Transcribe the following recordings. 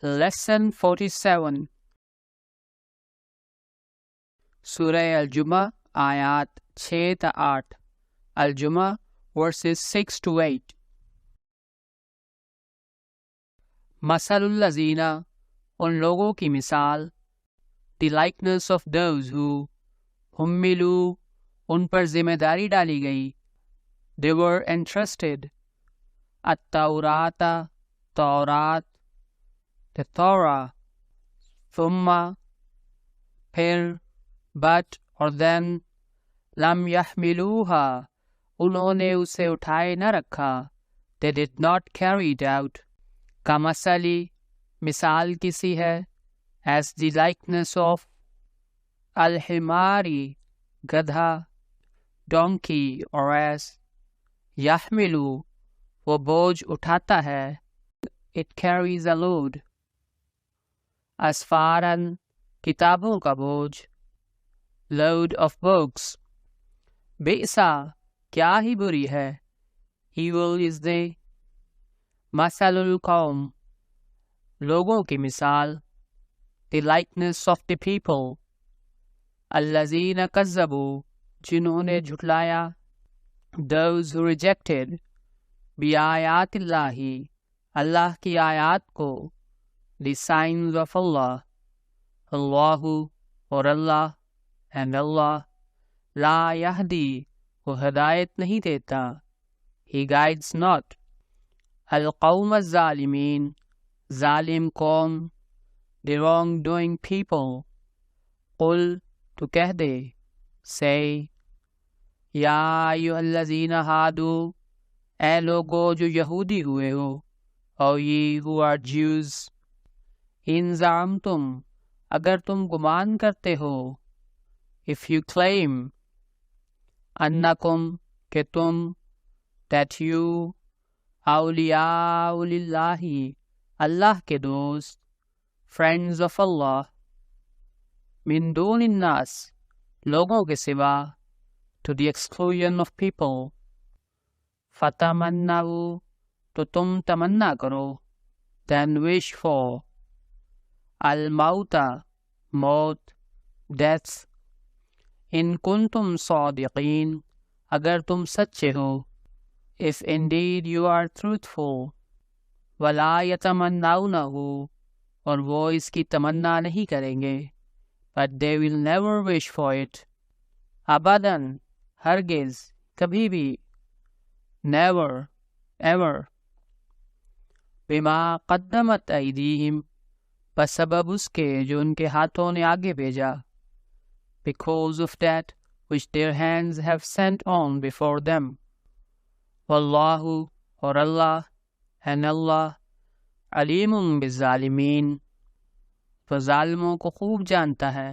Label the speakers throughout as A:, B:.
A: Lesson 47 سورہ الجمہ آیات 6 تا 8 الجمہ verses 6 to 8 مثل الذین ان لوگوں کی مثال the likeness of those who حملوا ان پر ذمہ داری ڈالی گئی they were entrusted التورات تورات the Torah ثم پھر but اور then لم يحملوها انہوں نے اسے اٹھائے نہ رکھا they did not carry it out کمثلی مثال کسی ہے as the likeness of الحماری گدھا donkey اور as یحملو وہ بوجھ اٹھاتا ہے it carries a load اسفاراً کتابوں کا بوجھ load of books بئسا کیا ہی بری ہے evil is the مثل القوم لوگوں کی مثال the likeness of the people الذین کذبوا جنہوں نے جھٹلایا those who rejected بآیات اللہ اللہ کی آیات کو the signs of Allah اللہ اور اللہ and Allah لا یہدی وہ ہدایت نہیں دیتا he guides not القوم الظالمین ظالم قوم the wrong-doing people قل تو کہہ دے say یا ایھا الذین ہادو اے لوگو جو یہودی ہوئے ہو او ye who are Jews ان زعمتم اگر تم گمان کرتے ہو if you claim انکم کہ تم that you اولیاء للہ اللہ کے دوست friends of Allah من دون الناس لوگوں کے سوا to the exclusion of people فتمنوا تو تم تمنا کرو then wish for الموت موت death ان کنتم صادقین اگر تم سچے ہو if indeed you are truthful ولا یتمنونہ اور وہ اس کی تمنا نہیں کریں گے but they will never wish for it ابداً ہرگز کبھی بھی never ever بما قدمت ایدیہم بسبب اس کے جو ان کے ہاتھوں نے آگے بھیجا because of that which their hands have sent on before them واللہ اور اللہ and اللہ علیم بالظالمین وہ ظالموں کو خوب جانتا ہے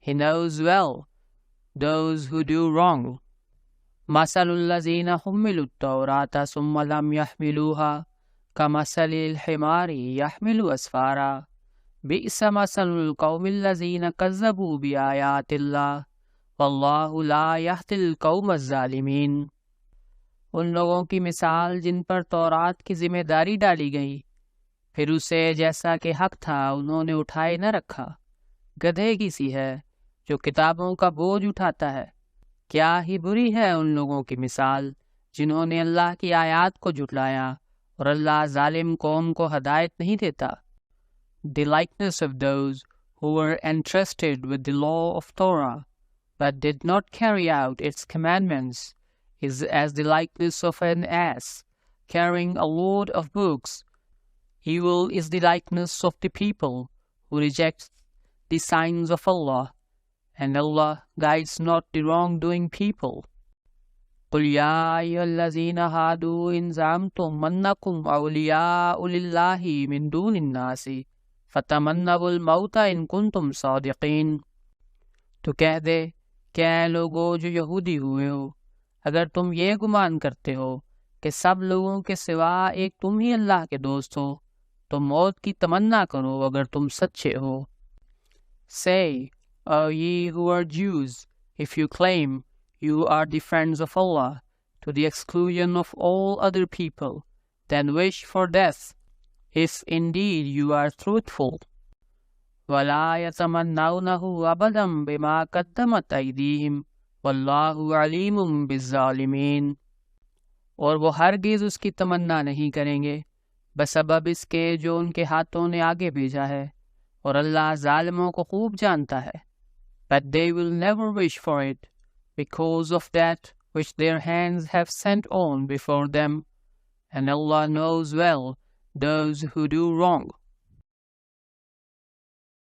A: he knows well those who do wrong مثل الذین حملوا التوراة ثم لم يحملوها كمثل الحمار يحمل أسفارا بئس مثل القوم الذین کذبوا بآیات اللہ واللہ لا یہدی القوم الظالمین ان لوگوں کی مثال جن پر تورات کی ذمہ داری ڈالی گئی پھر اسے جیسا کہ حق تھا انہوں نے اٹھائے نہ رکھا گدھے کی سی ہے جو کتابوں کا بوجھ اٹھاتا ہے کیا ہی بری ہے ان لوگوں کی مثال جنہوں نے اللہ کی آیات کو جھٹلایا اور اللہ ظالم قوم کو ہدایت نہیں دیتا the likeness of those who were entrusted with the law of Torah but did not carry out its commandments is as the likeness of an ass carrying a load of books. Evil is the likeness of the people who reject the signs of Allah, and Allah guides not the wrong-doing people. قل يا أيها الذين هادوا إن زعمتم أنكم أولياء لله من دون الناس فتمنوا الموت ان کنتم صادقین تو کہہ دے کہ اے لوگو جو یہودی ہوئے ہو اگر تم یہ گمان کرتے ہو کہ سب لوگوں کے سوا ایک تم ہی اللہ کے دوست ہو تو موت کی تمنا کرو اگر تم سچے ہو say O ye who are Jews if you claim you are the friends of Allah to the exclusion of all other people then wish for death if indeed you are truthful. وَلَا يَتَمَنَّوْنَهُ أَبَدًا بِمَا قَدَّمَتْ أَيْدِيهِمْ وَاللَّهُ عَلِيمٌ بِالظَّالِمِينَ، اور وہ ہرگز اس کی تمنا نہیں کریں گے بسبب اس کے جو ان کے ہاتھوں نے آگے بھیجا ہے، اور اللہ ظالموں کو خوب جانتا ہے. But they will never wish for it because of that which their hands have sent on before them, and Allah knows well those who do wrong.